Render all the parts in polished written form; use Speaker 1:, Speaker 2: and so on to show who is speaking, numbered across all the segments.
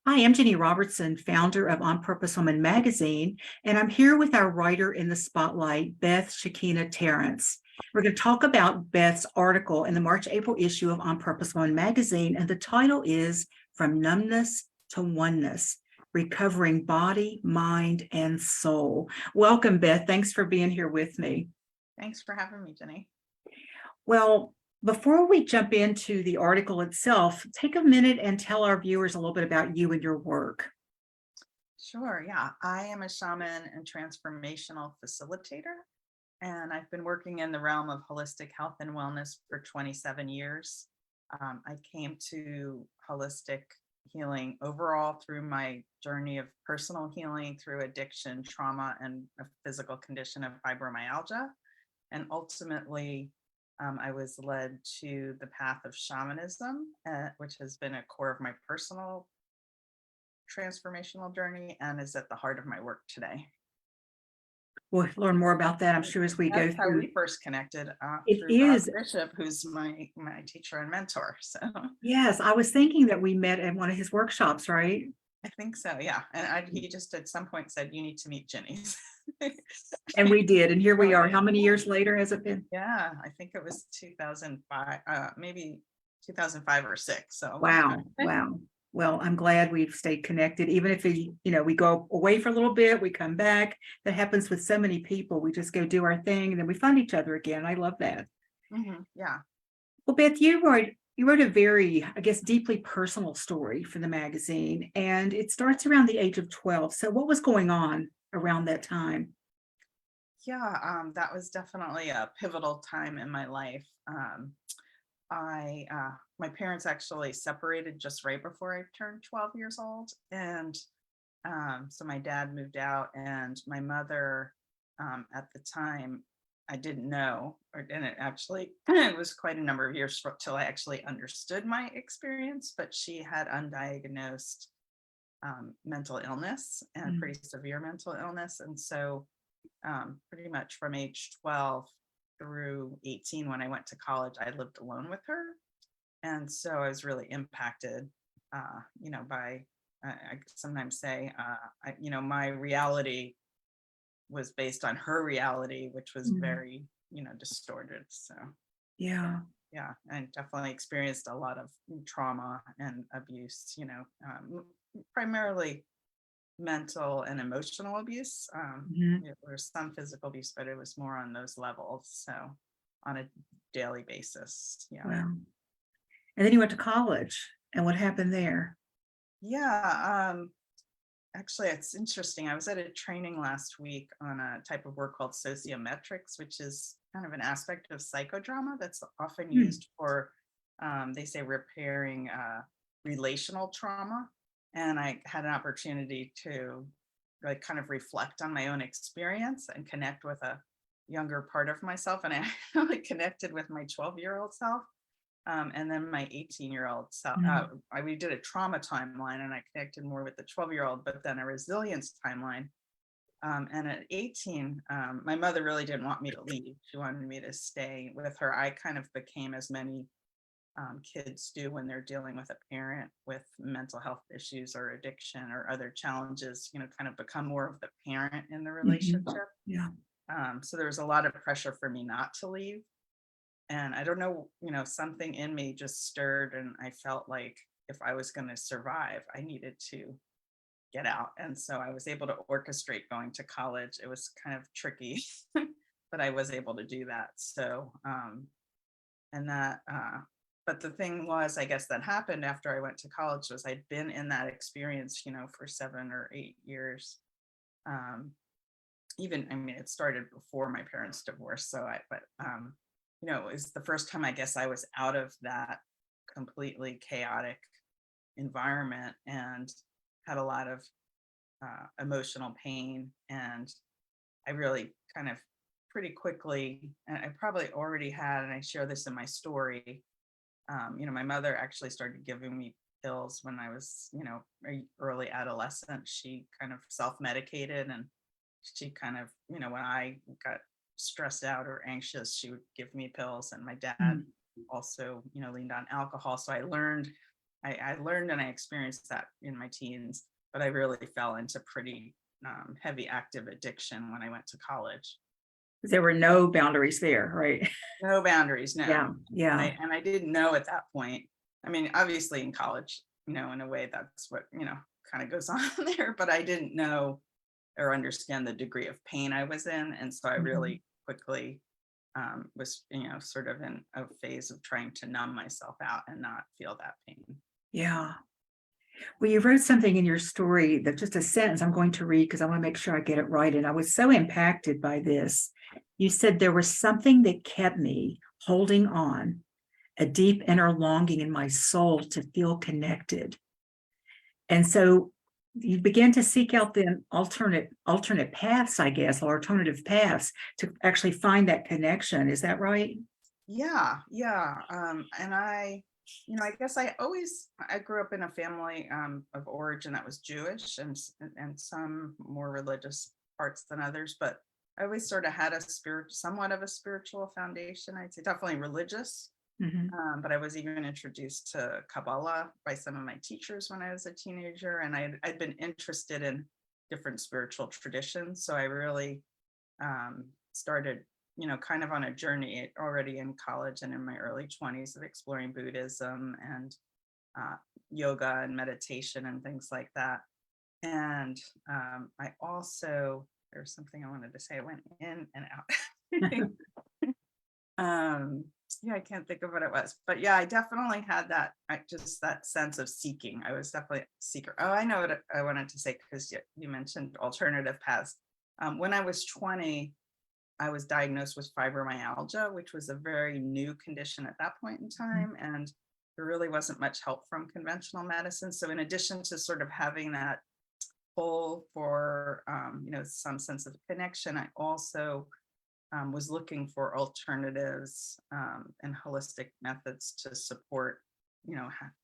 Speaker 1: Hi, I'm Ginny Robertson, founder of On Purpose Woman magazine, and I'm here with our writer in the spotlight, Beth Shekinah Terrence. We're going to talk about Beth's article in the March-April issue of On Purpose Woman magazine, and the title is From Numbness to Oneness, Recovering Body, Mind, and Soul. Welcome, Beth. Thanks for being here with me.
Speaker 2: Thanks for having me, Jenny.
Speaker 1: Well, before we jump into the article itself, take a minute and tell our viewers a little bit about you and your work.
Speaker 2: Sure, yeah. I am a shaman and transformational facilitator, and I've been working in the realm of holistic health and wellness for 27 years. I came to holistic healing overall through my journey of personal healing through addiction, trauma, and a physical condition of fibromyalgia. And ultimately, I was led to the path of shamanism, which has been a core of my personal transformational journey and is at the heart of my work today.
Speaker 1: We'll learn more about that, I'm sure, as we go
Speaker 2: That's how
Speaker 1: through.
Speaker 2: we first connected
Speaker 1: It
Speaker 2: through Bob
Speaker 1: is.
Speaker 2: Bishop, who's my teacher and mentor. So
Speaker 1: Yes, I was thinking that we met at one of his workshops, right?
Speaker 2: I think so, yeah. And he just at some point said, you need to meet Ginny's.
Speaker 1: And we did, and here we are. How many years later has it been?
Speaker 2: Yeah, I think it was 2005, maybe 2005 or 6. So
Speaker 1: Wow. Well, I'm glad we've stayed connected, even if we go away for a little bit, we come back. That happens with so many people. We just go do our thing and then we find each other again. I love that.
Speaker 2: Yeah.
Speaker 1: Well, Beth, you wrote a very, I guess, deeply personal story for the magazine, and it starts around the age of 12. So what was going on around that time?
Speaker 2: Yeah, that was definitely a pivotal time in my life. My parents actually separated just right before I turned 12 years old, and so my dad moved out, and my mother, at the time, I didn't know, and it actually it was quite a number of years till I actually understood my experience. But she had undiagnosed mental illness and pretty severe mental illness, and so pretty much from age 12 through 18, when I went to college, I lived alone with her. And so I was really impacted, by, I sometimes say, my reality was based on her reality, which was very, distorted. So,
Speaker 1: Yeah.
Speaker 2: yeah, and definitely experienced a lot of trauma and abuse, primarily mental and emotional abuse. There was some physical abuse, but it was more on those levels. So on a daily basis. Yeah.
Speaker 1: Wow. And then you went to college, and what happened there?
Speaker 2: Yeah. Actually, it's interesting. I was at a training last week on a type of work called sociometrics, which is kind of an aspect of psychodrama that's often used for, they say, repairing relational trauma. And I had an opportunity to like kind of reflect on my own experience and connect with a younger part of myself. And I really connected with my 12-year-old self. And then my 18-year-old self. We did a trauma timeline, and I connected more with the 12-year-old, but then a resilience timeline. And at 18, my mother really didn't want me to leave. She wanted me to stay with her. I kind of became, as many kids do when they're dealing with a parent with mental health issues or addiction or other challenges, kind of become more of the parent in the relationship.
Speaker 1: Yeah.
Speaker 2: So there was a lot of pressure for me not to leave. And I don't know, something in me just stirred, and I felt like if I was going to survive, I needed to get out. And so I was able to orchestrate going to college. It was kind of tricky, but I was able to do that. So, and that, but the thing was, I guess that happened after I went to college was I'd been in that experience, for 7 or 8 years. It started before my parents' divorce. So it was the first time I guess I was out of that completely chaotic environment and had a lot of emotional pain. And I really kind of pretty quickly, and I probably already had, and I share this in my story, my mother actually started giving me pills when I was, early adolescent. She kind of self-medicated, and she kind of, when I got stressed out or anxious, she would give me pills. And my dad also, leaned on alcohol. So I learned I learned and I experienced that in my teens, but I really fell into pretty heavy active addiction when I went to college.
Speaker 1: There were no boundaries there, right?
Speaker 2: No boundaries, no.
Speaker 1: Yeah, yeah.
Speaker 2: And I didn't know at that point. I mean, obviously in college, in a way that's what, kind of goes on there, but I didn't know or understand the degree of pain I was in. And so I
Speaker 1: Mhm.
Speaker 2: really quickly was, sort of in a phase of trying to numb myself out and not feel that pain.
Speaker 1: Yeah. Well, you wrote something in your story that just a sentence I'm going to read because I want to make sure I get it right. And I was so impacted by this. You said there was something that kept me holding on, a deep inner longing in my soul to feel connected. And so you began to seek out the alternate paths, I guess, or alternative paths to actually find that connection. Is that right?
Speaker 2: Yeah, yeah. And I guess I grew up in a family of origin that was Jewish and some more religious parts than others, but I always sort of had somewhat of a spiritual foundation. I'd say definitely religious.
Speaker 1: Mhm.
Speaker 2: But I was even introduced to Kabbalah by some of my teachers when I was a teenager, and I'd been interested in different spiritual traditions. So I really started, kind of on a journey already in college and in my early 20s of exploring Buddhism and yoga and meditation and things like that. And I also, there's something I wanted to say, I went in and out. Yeah, I can't think of what it was, but yeah, I definitely had just that sense of seeking. I was definitely a seeker. Oh, I know what I wanted to say, because you mentioned alternative paths. When I was 20, I was diagnosed with fibromyalgia, which was a very new condition at that point in time, and there really wasn't much help from conventional medicine. So in addition to sort of having that pull for some sense of connection, I also was looking for alternatives and holistic methods to support,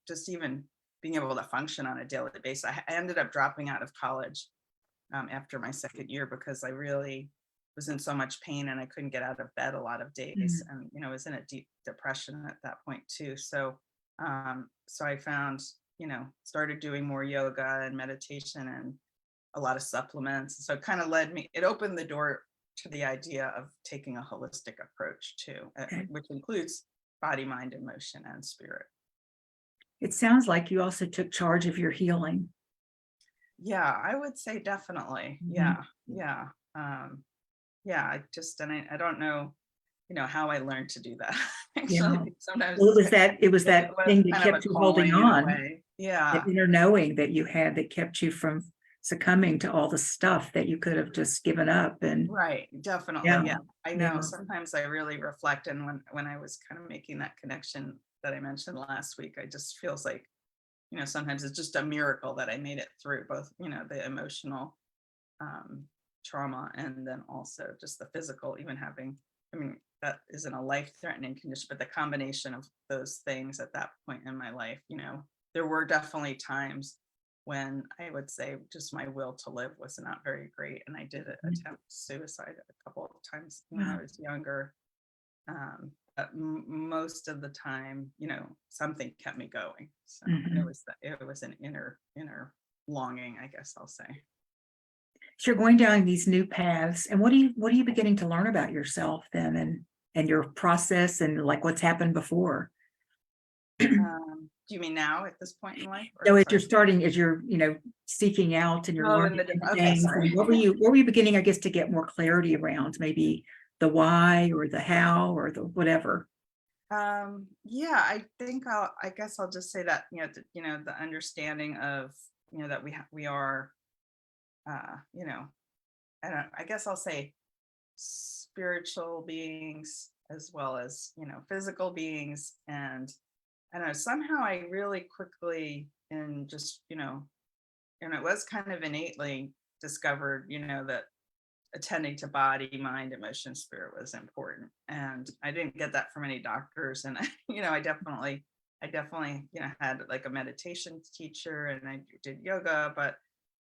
Speaker 2: just even being able to function on a daily basis. I ended up dropping out of college after my second year because I really was in so much pain and I couldn't get out of bed a lot of days, and was in a deep depression at that point too. So so I found, started doing more yoga and meditation and a lot of supplements. So it kind of it opened the door to the idea of taking a holistic approach too,
Speaker 1: Okay.
Speaker 2: which includes body, mind, emotion, and spirit.
Speaker 1: It sounds like you also took charge of your healing.
Speaker 2: Yeah, I would say definitely.
Speaker 1: Mhm.
Speaker 2: Yeah, yeah, yeah. I don't know, how I learned to do that.
Speaker 1: Yeah.
Speaker 2: Actually, sometimes
Speaker 1: Well, it was
Speaker 2: it
Speaker 1: that
Speaker 2: was
Speaker 1: thing that
Speaker 2: kind of a
Speaker 1: kept you holding
Speaker 2: calling in a
Speaker 1: on,
Speaker 2: way. Yeah,
Speaker 1: that inner knowing that you had that kept you from succumbing to all the stuff that you could have just given up. And
Speaker 2: right. Definitely.
Speaker 1: yeah,
Speaker 2: Yeah, I
Speaker 1: yeah,
Speaker 2: know. Sometimes I really reflect, and when I was kind of making that connection that I mentioned last week, I just feels like, sometimes it's just a miracle that I made it through both, the emotional um, trauma and then also just the physical, even having, I mean, that isn't a life-threatening condition, but the combination of those things at that point in my life, there were definitely times when I would say just my will to live was not very great. And I did attempt suicide a couple of times when I
Speaker 1: wow.
Speaker 2: was younger. But most of the time, something kept me going. So, and
Speaker 1: Mhm.
Speaker 2: it was an inner longing, I guess I'll say.
Speaker 1: So you're going down these new paths, and what are you beginning to learn about yourself then, and your process, and like what's happened before?
Speaker 2: Do you mean now at this point in life,
Speaker 1: So
Speaker 2: or sorry?
Speaker 1: as you're, seeking out and you're
Speaker 2: Oh,
Speaker 1: learning new
Speaker 2: okay,
Speaker 1: things,
Speaker 2: sorry.
Speaker 1: and what were you beginning, I guess, to get more clarity around? Maybe the why or the how or the whatever.
Speaker 2: Yeah, I think I guess I'll just say that, the understanding of, that we are, I guess I'll say spiritual beings as well as, physical beings. And I don't know, somehow I really quickly and just, and it was kind of innately discovered, that attending to body, mind, emotion, spirit was important. And I didn't get that from any doctors. And I definitely, had like a meditation teacher and I did yoga, but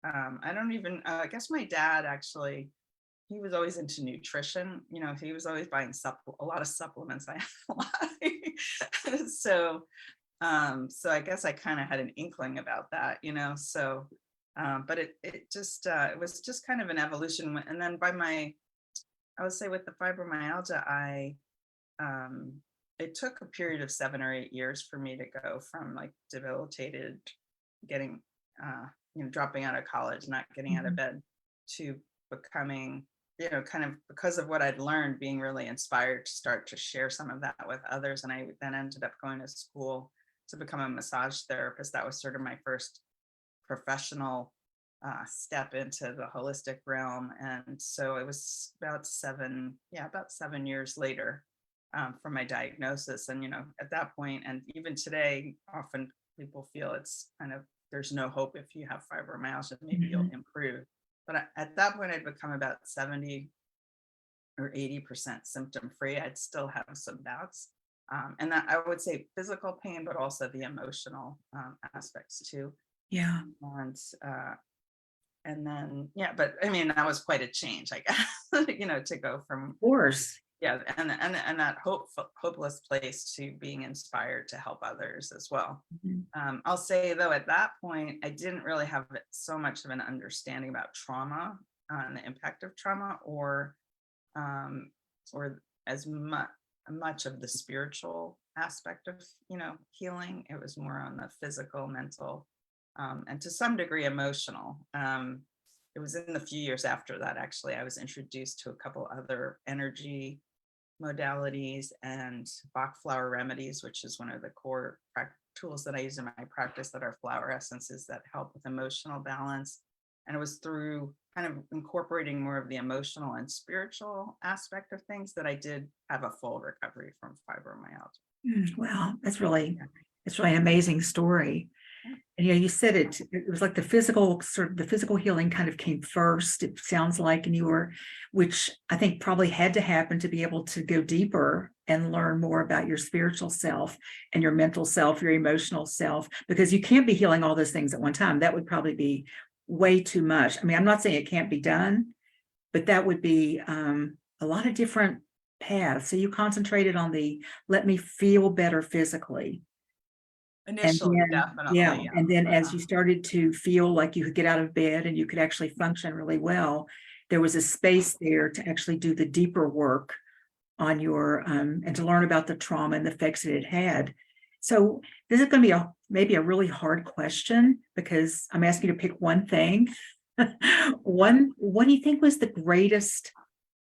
Speaker 2: I don't even, I guess my dad actually, he was always into nutrition. He was always buying a lot of supplements. I have a lot. So So I guess I kind of had an inkling about that, so, but it just, it was just kind of an evolution. And then I would say with the fibromyalgia, it took a period of 7 or 8 years for me to go from like debilitated, getting, dropping out of college, not getting out of bed, to becoming, kind of, because of what I'd learned, being really inspired to start to share some of that with others. And I then ended up going to school to become a massage therapist. That was sort of my first professional step into the holistic realm. And so it was about 7 years later from my diagnosis. And, at that point, and even today, often people feel it's kind of, there's no hope if you have fibromyalgia, maybe you'll improve. But at that point, I'd become about 70 or 80% symptom free. I'd still have some bouts. And that, I would say, physical pain, but also the emotional aspects too.
Speaker 1: Yeah.
Speaker 2: And then, but I mean, that was quite a change, I guess, to go from,
Speaker 1: Of course.
Speaker 2: and that hopeless place to being inspired to help others as well. I'll say though, at that point, I didn't really have so much of an understanding about trauma and the impact of trauma, or as much of the spiritual aspect of, healing. It was more on the physical, mental, and to some degree emotional. It was in the few years after that, actually, I was introduced to a couple other energy modalities and Bach flower remedies, which is one of the core tools that I use in my practice, that are flower essences that help with emotional balance. And it was through kind of incorporating more of the emotional and spiritual aspect of things that I did have a full recovery from fibromyalgia.
Speaker 1: Wow, it's really an amazing story. And you said it was like the physical healing kind of came first, it sounds like, and which I think probably had to happen to be able to go deeper and learn more about your spiritual self and your mental self, your emotional self, because you can't be healing all those things at one time. That would probably be way too much. I mean, I'm not saying it can't be done, but that would be a lot of different paths. So you concentrated on let me feel better physically.
Speaker 2: Initially, definitely.
Speaker 1: And then as you started to feel like you could get out of bed and you could actually function really well, there was a space there to actually do the deeper work on your and to learn about the trauma and the effects that it had. So this is going to be maybe a really hard question, because I'm asking you to pick one thing. What do you think was the greatest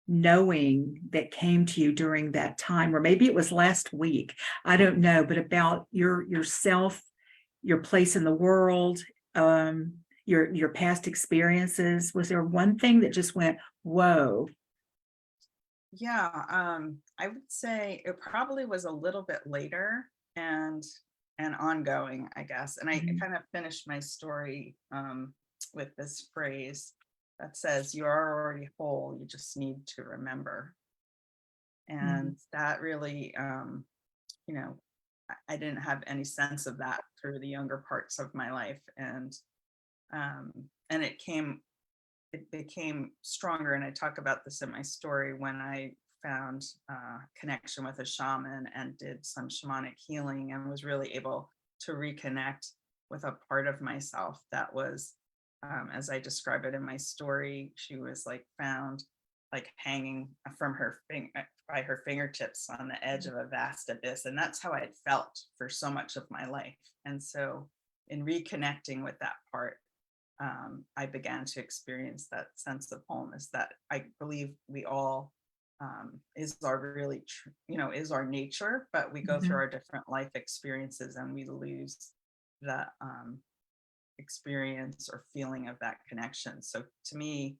Speaker 1: knowing that came to you during that time? Or maybe it was last week, I don't know, but about yourself, your place in the world, your past experiences. Was there one thing that just went, whoa?
Speaker 2: I would say it probably was a little bit later and ongoing, I guess. And I kind of finished my story with this phrase that says, "You are already whole, you just need to remember." And that really, I didn't have any sense of that through the younger parts of my life. And it became stronger. And I talk about this in my story, when I found connection with a shaman and did some shamanic healing, and was really able to reconnect with a part of myself that was, as I describe it in my story, she was like found like hanging from by her fingertips on the edge of a vast abyss. And that's how I had felt for so much of my life. And so in reconnecting with that part, I began to experience that sense of wholeness that I believe we all is our nature, but we go through our different life experiences and we lose that experience or feeling of that connection. So to me,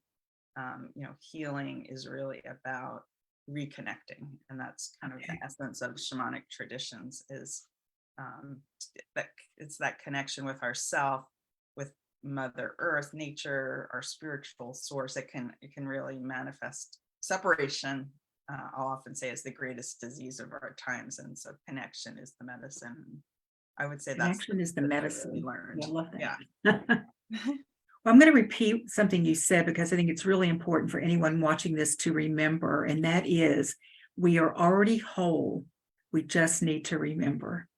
Speaker 2: healing is really about reconnecting, and that's kind of the essence of shamanic traditions, is that it's that connection with ourself, with Mother Earth, nature, our spiritual source. It can really manifest. Separation, I'll often say, is the greatest disease of our times, and so connection is the medicine. I would say
Speaker 1: Connection is the medicine.
Speaker 2: We learned.
Speaker 1: I love that.
Speaker 2: Yeah.
Speaker 1: Well, I'm going to repeat something you said, because I think it's really important for anyone watching this to remember, and that is, we are already whole. We just need to remember.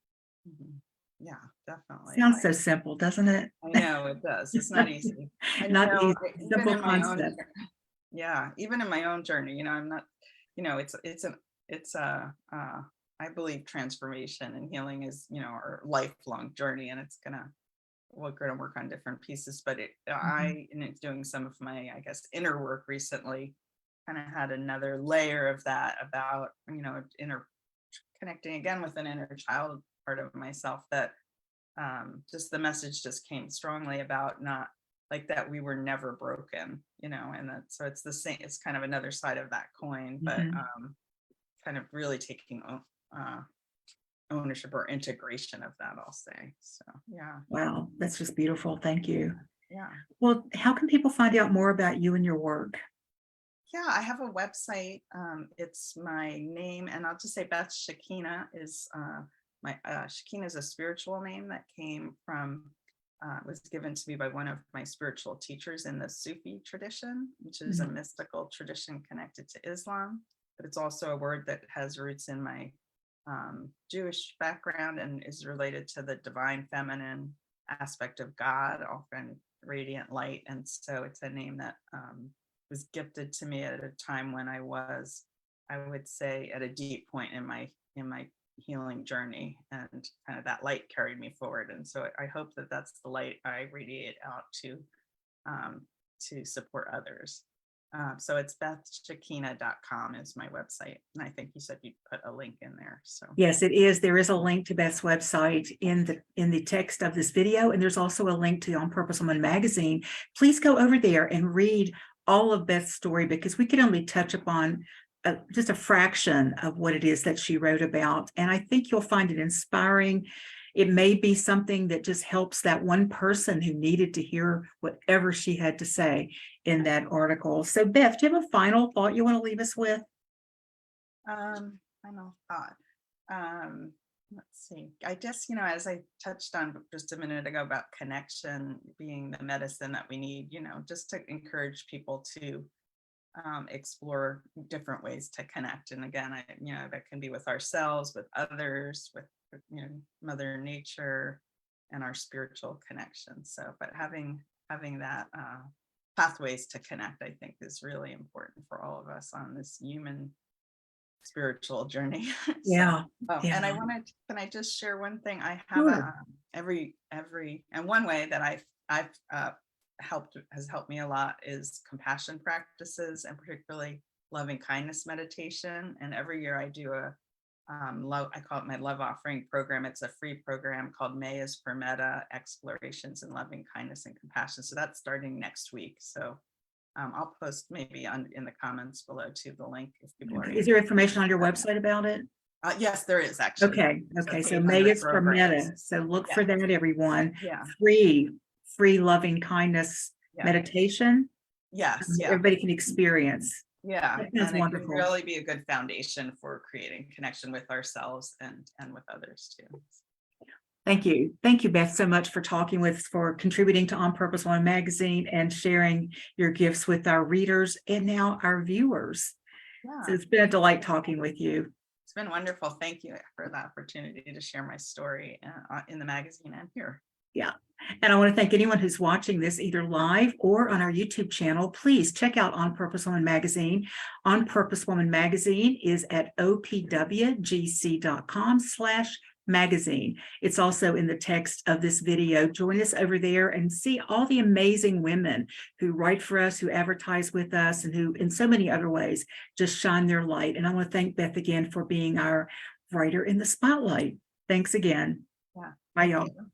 Speaker 2: Yeah, definitely.
Speaker 1: Sounds so simple, doesn't it?
Speaker 2: I know it does. It's not easy. And
Speaker 1: Not easy,
Speaker 2: even
Speaker 1: simple
Speaker 2: in my own,
Speaker 1: concept.
Speaker 2: yeah, even in my own journey, I'm not, it's I believe transformation and healing is, our lifelong journey, and we're gonna work on different pieces. But
Speaker 1: Mhm.
Speaker 2: in doing some of my, I guess, inner work recently, kind of had another layer of that about, inner connecting again with an inner child part of myself that just the message just came strongly about not like that we were never broken, and that so it's the same, it's kind of another side of that coin, but
Speaker 1: Mhm.
Speaker 2: kind of really taking ownership or integration of that, I'll say. So yeah,
Speaker 1: Wow, that's just beautiful. Thank you.
Speaker 2: yeah,
Speaker 1: Well, how can people find out more about you and your work?
Speaker 2: yeah. I have a website. It's my name, and I'll just say Beth Shekinah is my Shekinah is a spiritual name that came from was given to me by one of my spiritual teachers in the Sufi tradition, which is a
Speaker 1: Mhm.
Speaker 2: mystical tradition connected to Islam. But it's also a word that has roots in my Jewish background and is related to the divine feminine aspect of God, often radiant light. And so it's a name that was gifted to me at a time when I would say, at a deep point in my healing journey, and kind of that light carried me forward. And so I hope that that's the light I radiate out to support others. So it's bethshekinah.com is my website. And I think you said you'd put a link in there. So
Speaker 1: Yes, it is. There is a link to Beth's website in the text of this video, and there's also a link to On Purpose Woman magazine. Please go over there and read all of Beth's story, because we can only touch upon just a fraction of what it is that she wrote about. And I think you'll find it inspiring. It may be something that just helps that one person who needed to hear whatever she had to say in that article. So, Beth, do you have a final thought you want to leave us with?
Speaker 2: final thought. Let's see. I guess, as I touched on just a minute ago about connection being the medicine that we need, just to encourage people to explore different ways to connect. And again, that can be with ourselves, with others, with, Mother Nature, and our spiritual connection. So, but having that pathways to connect, I think, is really important for all of us on this human spiritual journey. So,
Speaker 1: Yeah,
Speaker 2: and
Speaker 1: yeah,
Speaker 2: can I just share one thing? I have
Speaker 1: sure.
Speaker 2: and one way that I've has helped me a lot is compassion practices, and particularly loving kindness meditation. And every year I do I call it my love offering program. It's a free program called May is for Meta Explorations in Loving Kindness and Compassion. So that's starting next week. So I'll post maybe in the comments below to the link if people are
Speaker 1: Okay. Is there
Speaker 2: interested.
Speaker 1: information on your website about it?
Speaker 2: Yes, there is actually.
Speaker 1: Okay,
Speaker 2: There's a
Speaker 1: okay. So
Speaker 2: page under
Speaker 1: Megas for
Speaker 2: programs.
Speaker 1: Meta. So look
Speaker 2: Yeah,
Speaker 1: for that, everyone.
Speaker 2: yeah,
Speaker 1: Free, free loving kindness
Speaker 2: yeah.
Speaker 1: meditation.
Speaker 2: Yes, yeah,
Speaker 1: Everybody can experience.
Speaker 2: yeah.
Speaker 1: That sounds
Speaker 2: And it can
Speaker 1: wonderful.
Speaker 2: really be a good foundation for creating connection with ourselves and with others too.
Speaker 1: Thank you. Thank you, Beth, so much for talking with, for contributing to On Purpose One magazine and sharing your gifts with our readers and now our viewers. So
Speaker 2: Yeah,
Speaker 1: it's been a delight talking with you.
Speaker 2: it's been wonderful. Thank you for the opportunity to share my story in the magazine and here.
Speaker 1: Yeah. And I want to thank anyone who's watching this either live or on our YouTube channel. Please check out On Purpose Woman magazine. On Purpose Woman magazine is at opwgc.com/magazine. It's also in the text of this video. Join us over there and see all the amazing women who write for us, who advertise with us, and who in so many other ways just shine their light. And I want to thank Beth again for being our writer in the spotlight. Thanks again.
Speaker 2: Yeah,
Speaker 1: Bye,
Speaker 2: thank
Speaker 1: y'all.
Speaker 2: you.